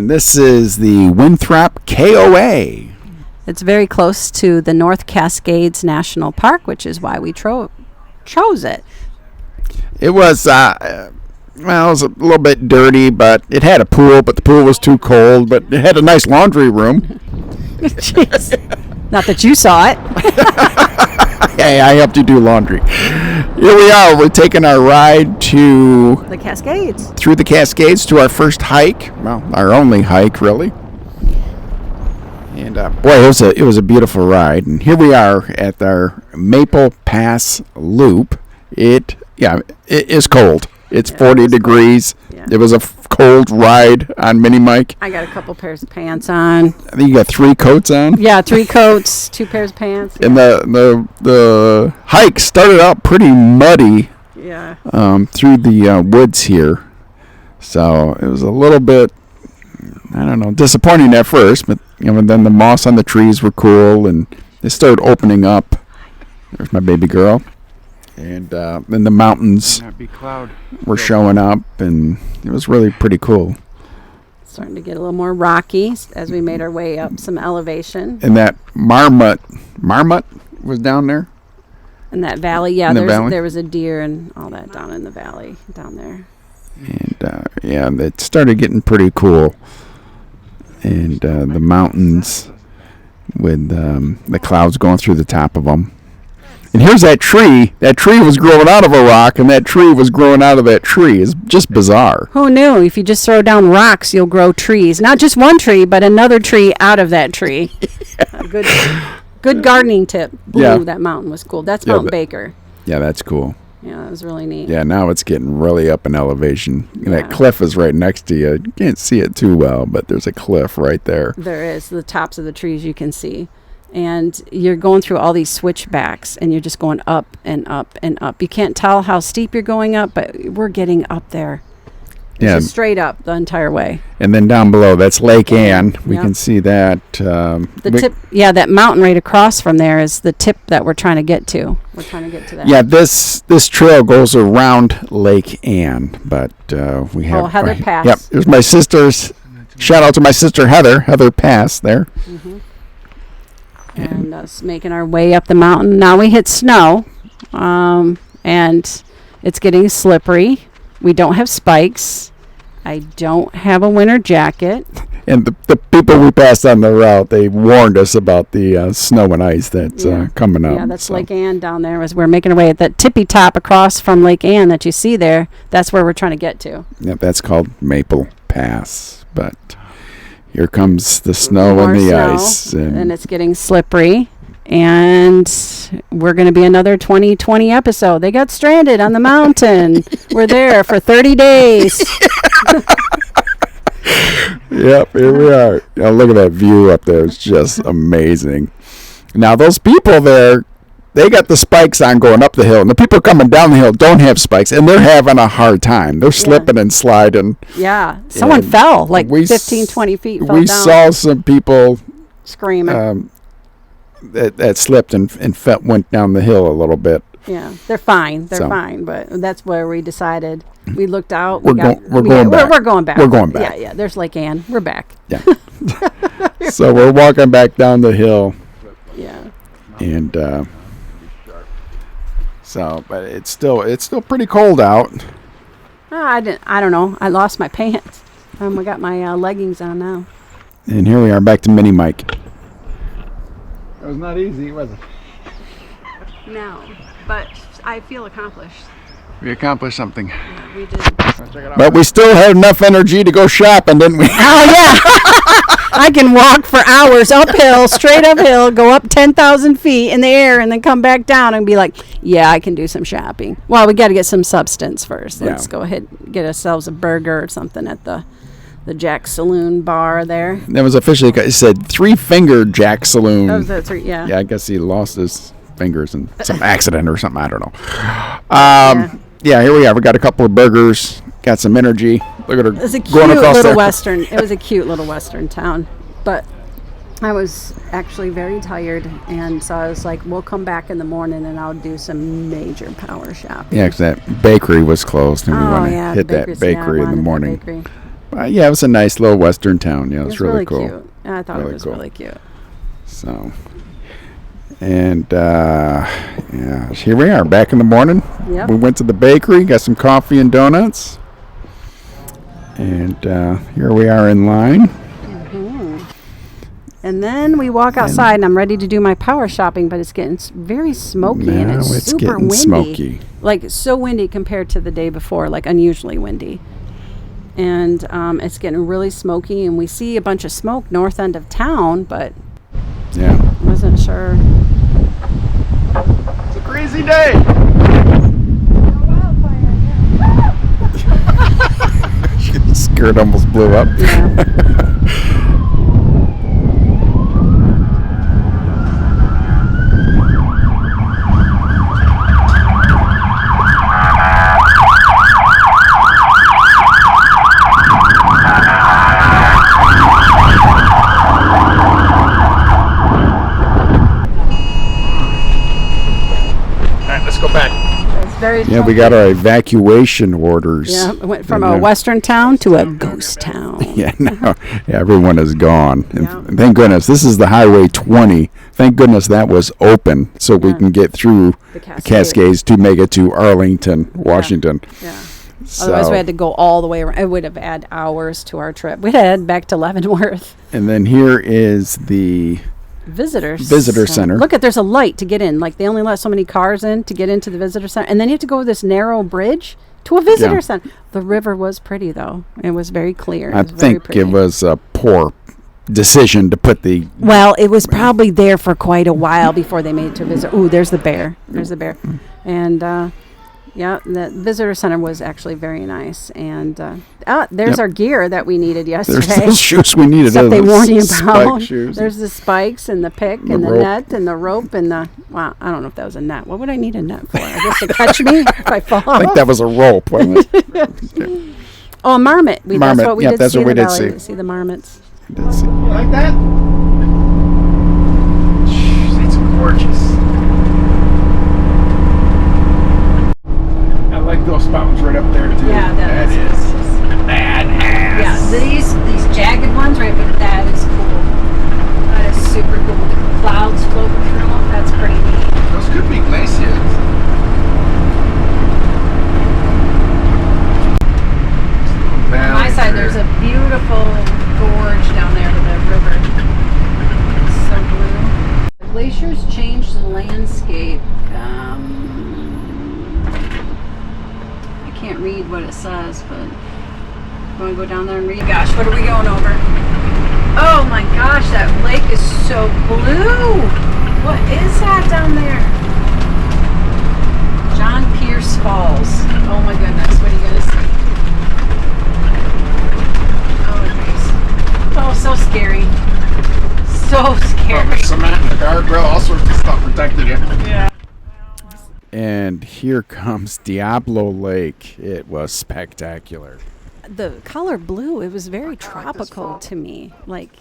And this is the Winthrop KOA. It's very close to the North Cascades National Park, which is why we chose it. It was, it was a little bit dirty, but it had a pool, but the pool was too cold, but it had a nice laundry room. Jeez. Not that you saw it. Hey, I helped you do laundry. Here we are. We're taking our ride to the Cascades. Through the Cascades to our first hike. Well, our only hike, really. And boy, it was a beautiful ride. And here we are at our Maple Pass Loop. It is cold. It's 40 degrees. Yeah. It was a cold ride on Mini Mike. I got a couple pairs of pants on. I think you got 3 coats on. Yeah, 3 coats, 2 pairs of pants. Yeah. And the hike started out pretty muddy. Yeah. Through the woods here. So it was a little bit, I don't know, disappointing at first, but then the moss on the trees were cool, and they started opening up. There's my baby girl. And then the mountains were showing up, and it was really pretty cool. Starting to get a little more rocky as we made our way up some elevation. And that marmot was down there? In that valley, yeah. Valley? There was a deer and all that down in the valley, down there. And it started getting pretty cool. And the mountains with the clouds going through the top of them. And here's that tree. That tree was growing out of a rock, and that tree was growing out of that tree. It's just bizarre. Who knew? If you just throw down rocks, you'll grow trees. Not just one tree, but another tree out of that tree. Good gardening tip. Ooh, that mountain was cool. That's Mount Baker. Yeah, that's cool. Yeah, that was really neat. Yeah, now it's getting really up in elevation. And that cliff is right next to you. You can't see it too well, but there's a cliff right there. There is. The tops of the trees you can see. And you're going through all these switchbacks, and you're just going up and up and up. You can't tell how steep you're going up, but we're getting up there. It's just straight up the entire way. And then down below, that's Lake Ann. We can see that. That mountain right across from there is the tip that we're trying to get to. We're trying to get to that. Yeah, this trail goes around Lake Ann, but we have... Heather Pass. Yep, there's my sister's... Shout out to my sister Heather Pass there. Mm-hmm. And us making our way up the mountain. Now we hit snow, and it's getting slippery. We don't have spikes. I don't have a winter jacket. And the people we passed on the route, they warned us about the snow and ice that's coming up. Yeah, that's Lake Ann down there. As we're making our way at that tippy top across from Lake Ann that you see there. That's where we're trying to get to. Yeah, that's called Maple Pass. But here comes the snow and the ice. And it's getting slippery. And we're going to be another 2020 episode. They got stranded on the mountain. We're there for 30 days. Yep, here we are. Look at that view up there. It's just amazing. Now, those people there, they got the spikes on going up the hill. And the people coming down the hill don't have spikes. And they're having a hard time. They're slipping and sliding. Yeah. Someone fell like 15, 20 feet. We saw some people screaming. That slipped and went down the hill a little bit. Yeah, they're fine. They're fine, but that's where we decided. We looked out. We're going back. We're going back. We're going back. Yeah. There's Lake Ann. We're back. Yeah. So we're walking back down the hill. Yeah. And but it's still pretty cold out. I don't know. I lost my pants. I got my leggings on now. And here we are back to Mini Mike. It was not easy, was it? No, but I feel accomplished. We accomplished something. Yeah, we did. But we still had enough energy to go shopping, didn't we? Oh, yeah. I can walk for hours uphill, straight uphill, go up 10,000 feet in the air, and then come back down and be like, yeah, I can do some shopping. Well, we got to get some substance first. Let's go ahead and get ourselves a burger or something at the Jack Saloon bar there. That was officially, it said 3-finger Jack Saloon. That was the 3, yeah. Yeah, I guess he lost his fingers in some accident or something. I don't know. Yeah, here we are. We got a couple of burgers. Got some energy. Look at her. It was a cute little western. It was a cute little western town, but I was actually very tired, and so I was like, "We'll come back in the morning, and I'll do some major power shopping." Yeah, because that bakery was closed, and we want to hit that bakery in the morning. Yeah, it was a nice little western town. Yeah, it was really cool. Cute. I thought Really it was cool. really cute. So, and yeah, here we are back in the morning. Yep. We went to the bakery, got some coffee and donuts, and here we are in line. And then we walk outside, and I'm ready to do my power shopping, but it's getting very smoky, and Now it's super getting windy. smoky. Like, so windy compared to the day before, like unusually windy. And it's getting really smoky, and we see a bunch of smoke north end of town, but Yeah. wasn't sure. It's a crazy day. Skirt almost blew up. Yeah. Yeah, we got our evacuation orders. Yeah, it went from a western town to a ghost town. Yeah, no, everyone is gone. And Yeah. thank goodness, this is the Highway 20. Thank goodness that was open so we can get through the Cascades to make it to Arlington, Washington. Yeah. So, Otherwise, we had to go all the way around. It would have added hours to our trip. We'd head back to Leavenworth. and then here is the Visitor center. Look, there's a light to get in. Like, they only let so many cars in to get into the visitor center. And then you have to go this narrow bridge to a visitor center. The river was pretty, though. It was very clear. I think it was a poor decision to put the... Well, it was probably there for quite a while before they made it to a visitor. Ooh, there's the bear. There's the bear. And, yeah, the visitor center was actually very nice. And there's our gear that we needed yesterday. There's those shoes we needed. Stuff they warned you spike about. shoes. There's the spikes and the pick and the net and the rope and the... Wow, I don't know if that was a net. What would I need a net for? I guess to catch me if I fall I think that was a rope, wasn't it? Oh, a marmot. Marmot. That's what we Yep, did that's see what in we the did valley. see. See the marmots. You like that? It's gorgeous. I like those mountains right up there too. Yeah, that is. badass. Yeah, these jagged ones, right? But that is cool. That is super cool. The clouds floating through them. That's pretty neat. Those could be glaciers. On my side, there's a beautiful gorge down there to the river. It's so blue. The glaciers changed the landscape. I can't read what it says, but I'm going to go down there and read. Gosh, what are we going over? Oh my gosh, that lake is so blue. What is that down there? John Pierce Falls. Oh my goodness, what are you going to see? Oh, so scary. So scary. Cement and the guardrail, all sorts of stuff protected you. Yeah. And here comes Diablo Lake. It was spectacular. The color blue, it was very tropical to me. Like,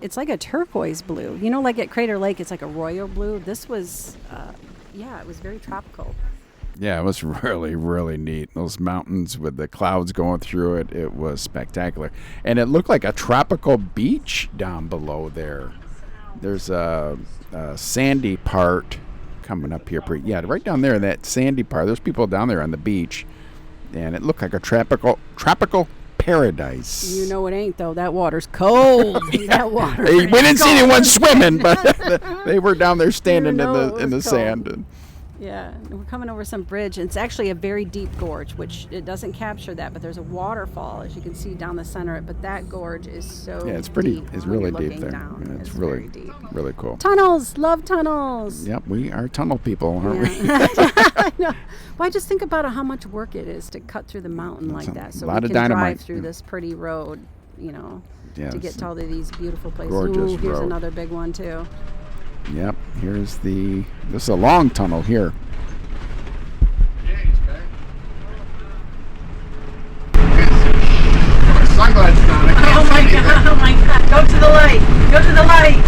it's like a turquoise blue. You know, like at Crater Lake, it's like a royal blue. This was, it was very tropical. Yeah, it was really, really neat. Those mountains with the clouds going through it, it was spectacular. And it looked like a tropical beach down below there. There's a sandy part coming up here. Right down there, that sandy part. There's people down there on the beach. And it looked like a tropical paradise. You know it ain't, though. That water's cold. That water. We didn't see anyone swimming, but they were down there standing in the cold. sand. Yeah, we're coming over some bridge. It's actually a very deep gorge, which it doesn't capture that, but there's a waterfall, as you can see down the center. But that gorge is so Yeah, it's pretty. deep It's when really you're deep looking there. down. Yeah, it's very really deep. really cool. Tunnels, love tunnels. Yep, we are tunnel people, aren't we? I know. Well, I just think about how much work it is to cut through the mountain like that, so lot we of can dynamite. drive through this pretty road, to Yes. get to all of these beautiful places. Gorgeous Ooh, here's road. another big one too. Yep. This is a long tunnel here. Oh my god, go to the light. Go to the light.